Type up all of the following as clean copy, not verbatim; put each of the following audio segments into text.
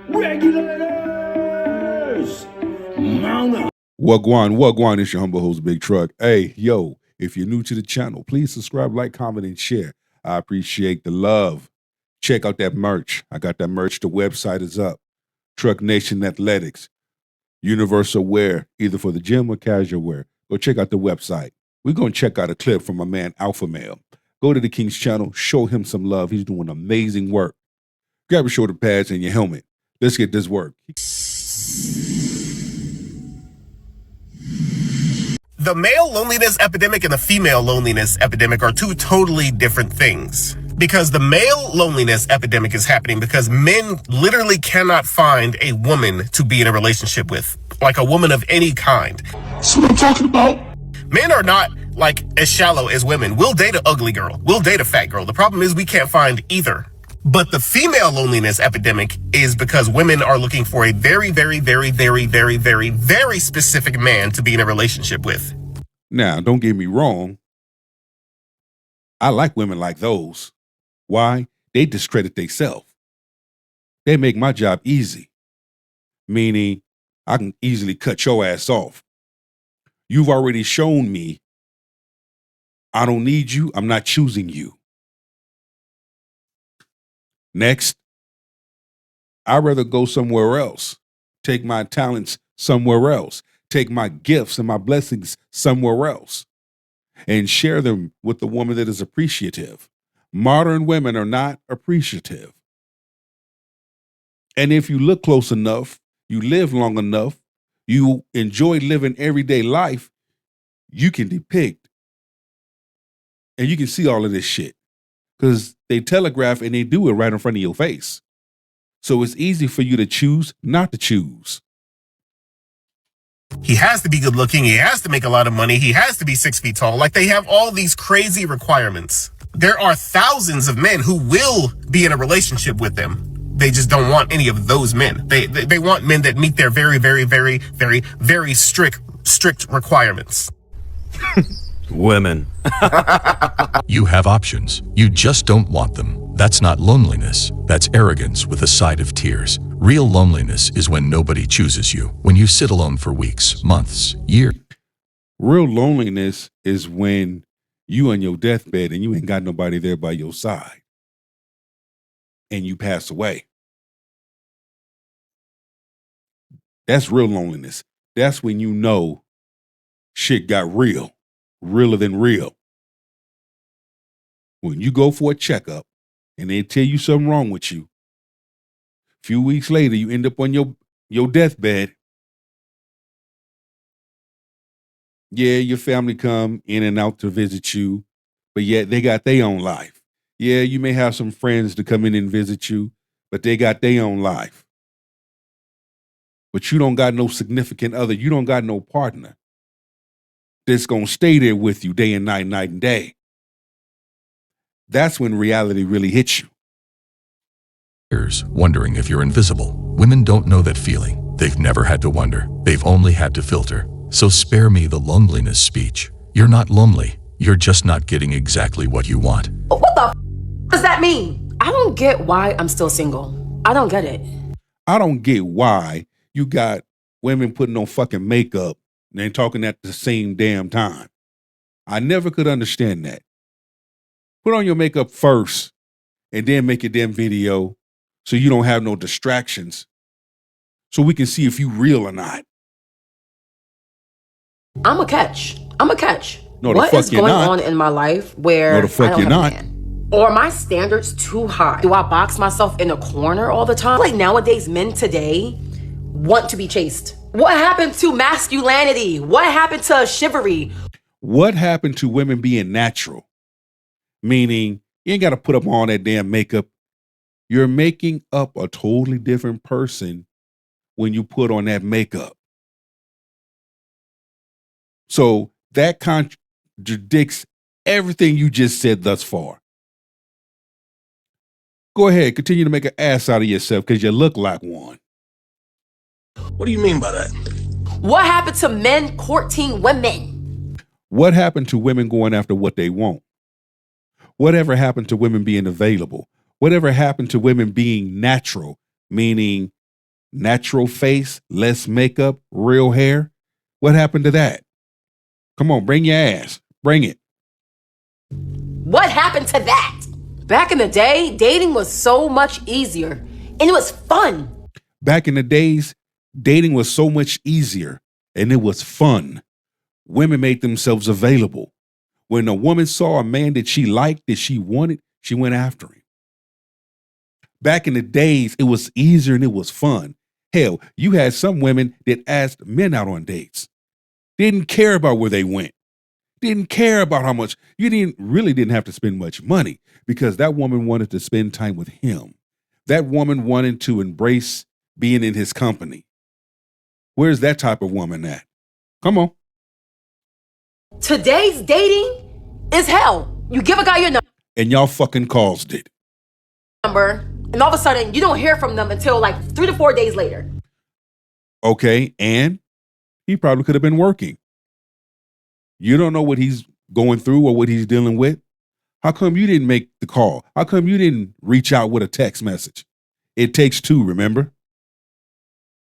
Regulators! Mount up. Wagwan, it's your humble host, Big Truck. Hey, yo, if you're new to the channel, please subscribe, like, comment, and share. I appreciate the love. Check out that merch. I got that merch. The website is up. Truck Nation Athletics. Universal wear, either for the gym or casual wear. Go check out the website. We're going to check out a clip from my man, Alpha Male. Go to the King's channel. Show him some love. He's doing amazing work. Grab your shoulder pads and your helmet. Let's get this work. The male loneliness epidemic and the female loneliness epidemic are two totally different things. Because the male loneliness epidemic is happening because men literally cannot find a woman to be in a relationship with, like a woman of any kind. That's what I'm talking about. Men are not like as shallow as women. We'll date an ugly girl. We'll date a fat girl. The problem is we can't find either. But the female loneliness epidemic is because women are looking for a very, very, very, very, very, very, very specific man to be in a relationship with. Now, don't get me wrong. I like women like those. Why? They discredit themselves. They make my job easy. Meaning, I can easily cut your ass off. You've already shown me I don't need you. I'm not choosing you. Next, I'd rather go somewhere else. Take my talents somewhere else. Take my gifts and my blessings somewhere else. And share them with the woman that is appreciative. Modern women are not appreciative. And if you look close enough, you live long enough, you enjoy living everyday life, you can depict and you can see all of this shit. Because they telegraph and they do it right in front of your face. So it's easy for you to choose not to choose. He has to be good looking. He has to make a lot of money. He has to be 6 feet tall. Like, they have all these crazy requirements. There are thousands of men who will be in a relationship with them. They just don't want any of those men. They want men that meet their very, very, very, very, very strict requirements. Women. You have options. You just don't want them. That's not loneliness. That's arrogance with a side of tears. Real loneliness is when nobody chooses you, when you sit alone for weeks, months, years. Real loneliness is when you on your deathbed and you ain't got nobody there by your side. And you pass away. That's real loneliness. That's when you know shit got real. Realer than real. When you go for a checkup and they tell you something wrong with you, a few weeks later you end up on your deathbed. Yeah, your family come in and out to visit you, but yet they got their own life. Yeah, you may have some friends to come in and visit you, but they got their own life. But you don't got no significant other. You don't got no partner that's going to stay there with you day and night, night and day. That's when reality really hits you. Wondering if you're invisible. Women don't know that feeling. They've never had to wonder. They've only had to filter. So spare me the loneliness speech. You're not lonely. You're just not getting exactly what you want. What the does that mean? I don't get why I'm still single. I don't get it. I don't get why you got women putting on fucking makeup and they talking at the same damn time. I never could understand that. Put on your makeup first and then make your damn video so you don't have no distractions so we can see if you real or not. I'm a catch. No, the what fuck is you're going not. on in my life where No, the fuck I don't you're have not. a man? Or are my standards too high? Do I box myself in a corner all the time? Like nowadays, men today want to be chased. What happened to masculinity? What happened to chivalry? What happened to women being natural? Meaning, you ain't got to put up all that damn makeup. You're making up a totally different person when you put on that makeup. So that contradicts everything you just said thus far. Go ahead, continue to make an ass out of yourself because you look like one. What do you mean by that? What happened to men courting women? What happened to women going after what they want? Whatever happened to women being available? Whatever happened to women being natural, meaning natural face, less makeup, real hair. What happened to that? Come on, bring your ass. Bring it. What happened to that? Back in the day, dating was so much easier and it was fun. Back in the days, dating was so much easier and it was fun. Women made themselves available. When a woman saw a man that she liked, that she wanted, she went after him. Back in the days, it was easier and it was fun. Hell, you had some women that asked men out on dates. Didn't care about where they went. Didn't care about how much. You didn't have to spend much money because that woman wanted to spend time with him. That woman wanted to embrace being in his company. Where's that type of woman at? Come on. Today's dating is hell. You give a guy your And y'all fucking caused it. number, and all of a sudden you don't hear from them until like 3 to 4 days later. Okay, and he probably could have been working. You don't know what he's going through or what he's dealing with. How come you didn't make the call? How come you didn't reach out with a text message? It takes two, remember?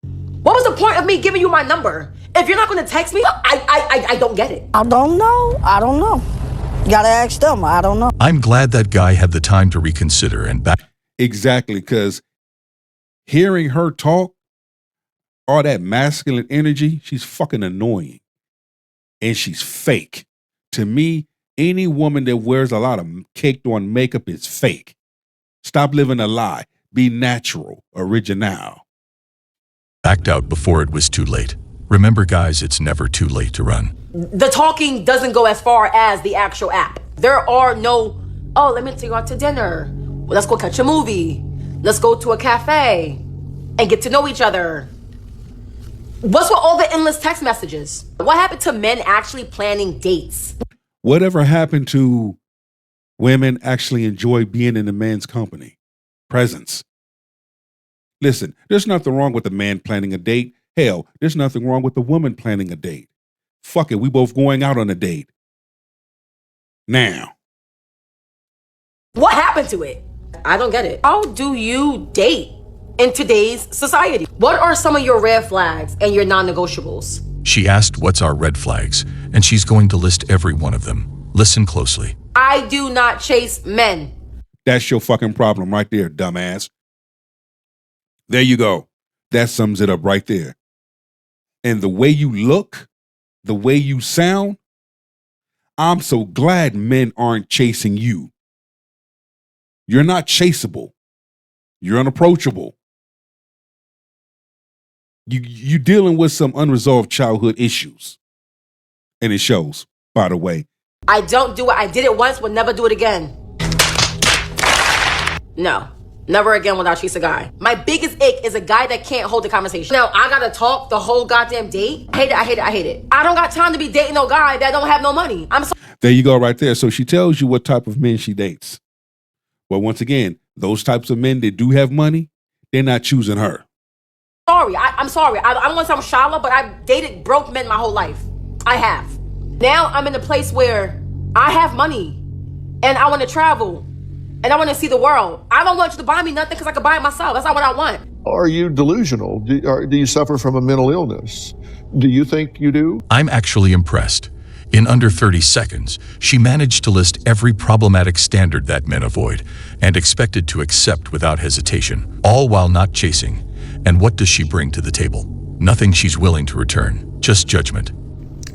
What was the point of me giving you my number? If you're not going to text me, I don't get it. I don't know. You gotta ask them. I don't know. I'm glad that guy had the time to reconsider and back. Exactly, because hearing her talk, all that masculine energy, she's fucking annoying. And she's fake. To me, any woman that wears a lot of caked on makeup is fake. Stop living a lie. Be natural, original. Backed out before it was too late. Remember, guys, it's never too late to run. The talking doesn't go as far as the actual app. There are no, oh, let me take you out to dinner. Well, let's go catch a movie. Let's go to a cafe and get to know each other. What's with all the endless text messages? What happened to men actually planning dates? Whatever happened to women actually enjoy being in a man's company? Presence. Listen, there's nothing wrong with a man planning a date. Hell, there's nothing wrong with a woman planning a date. Fuck it, we both going out on a date. Now. What happened to it? I don't get it. How do you date in today's society? What are some of your red flags and your non-negotiables? She asked, "What's our red flags?" And she's going to list every one of them. Listen closely. I do not chase men. That's your fucking problem right there, dumbass. There you go. That sums it up right there. And the way you look, the way you sound, I'm so glad men aren't chasing you. You're not chaseable. You're unapproachable. You're dealing with some unresolved childhood issues. And it shows, by the way. I don't do it. I did it once, will never do it again. No, never again will I chase a guy. My biggest ick is a guy that can't hold a conversation. Now, I gotta talk the whole goddamn date. I hate it. I don't got time to be dating no guy that don't have no money. I'm sorry. There you go right there. So she tells you what type of men she dates. Well, once again, those types of men that do have money, they're not choosing her. I'm sorry. I don't want to sound shallow, but I've dated broke men my whole life. I have. Now I'm in a place where I have money and I want to travel and I want to see the world. I don't want you to buy me nothing because I can buy it myself. That's not what I want. Are you delusional? Do you suffer from a mental illness? Do you think you do? I'm actually impressed. In under 30 seconds, she managed to list every problematic standard that men avoid and expected to accept without hesitation, all while not chasing. And what does she bring to the table? Nothing she's willing to return, just judgment.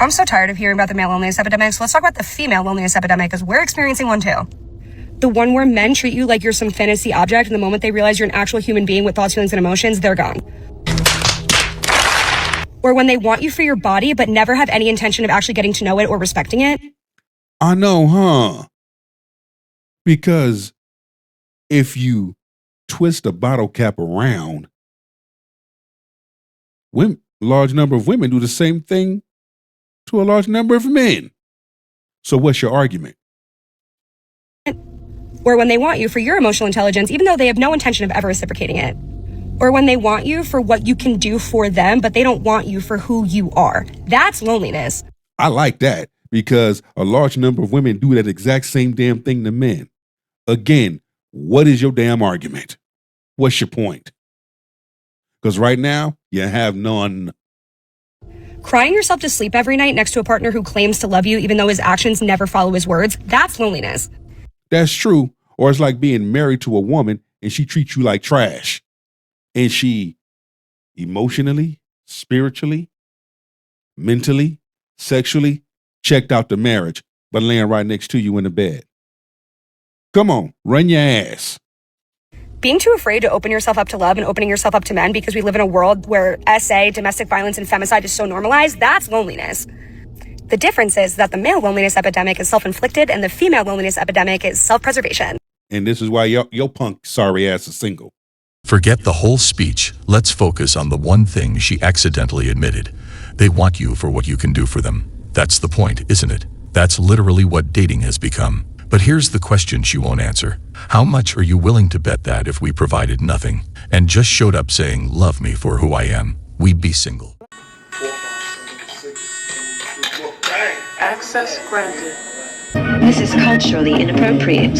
I'm so tired of hearing about the male loneliness epidemic, so let's talk about the female loneliness epidemic, because we're experiencing one too. The one where men treat you like you're some fantasy object, and the moment they realize you're an actual human being with thoughts, feelings, and emotions, they're gone. Or when they want you for your body, but never have any intention of actually getting to know it or respecting it. I know, huh? Because if you twist a bottle cap around, large number of women do the same thing to a large number of men. So what's your argument? Or when they want you for your emotional intelligence, even though they have no intention of ever reciprocating it. Or when they want you for what you can do for them, but they don't want you for who you are. That's loneliness. I like that because a large number of women do that exact same damn thing to men. Again, what is your damn argument? What's your point? Because right now, you have none. Crying yourself to sleep every night next to a partner who claims to love you even though his actions never follow his words, that's loneliness. That's true. Or it's like being married to a woman and she treats you like trash. And she emotionally, spiritually, mentally, sexually checked out the marriage, but laying right next to you in the bed. Come on, run your ass. Being too afraid to open yourself up to love and opening yourself up to men because we live in a world where SA, domestic violence, and femicide is so normalized, that's loneliness. The difference is that the male loneliness epidemic is self-inflicted and the female loneliness epidemic is self-preservation. And this is why your punk sorry ass is single. Forget the whole speech. Let's focus on the one thing she accidentally admitted. They want you for what you can do for them. That's the point, isn't it? That's literally what dating has become. But here's the question she won't answer. How much are you willing to bet that if we provided nothing and just showed up saying, love me for who I am, we'd be single? Access granted. This is culturally inappropriate.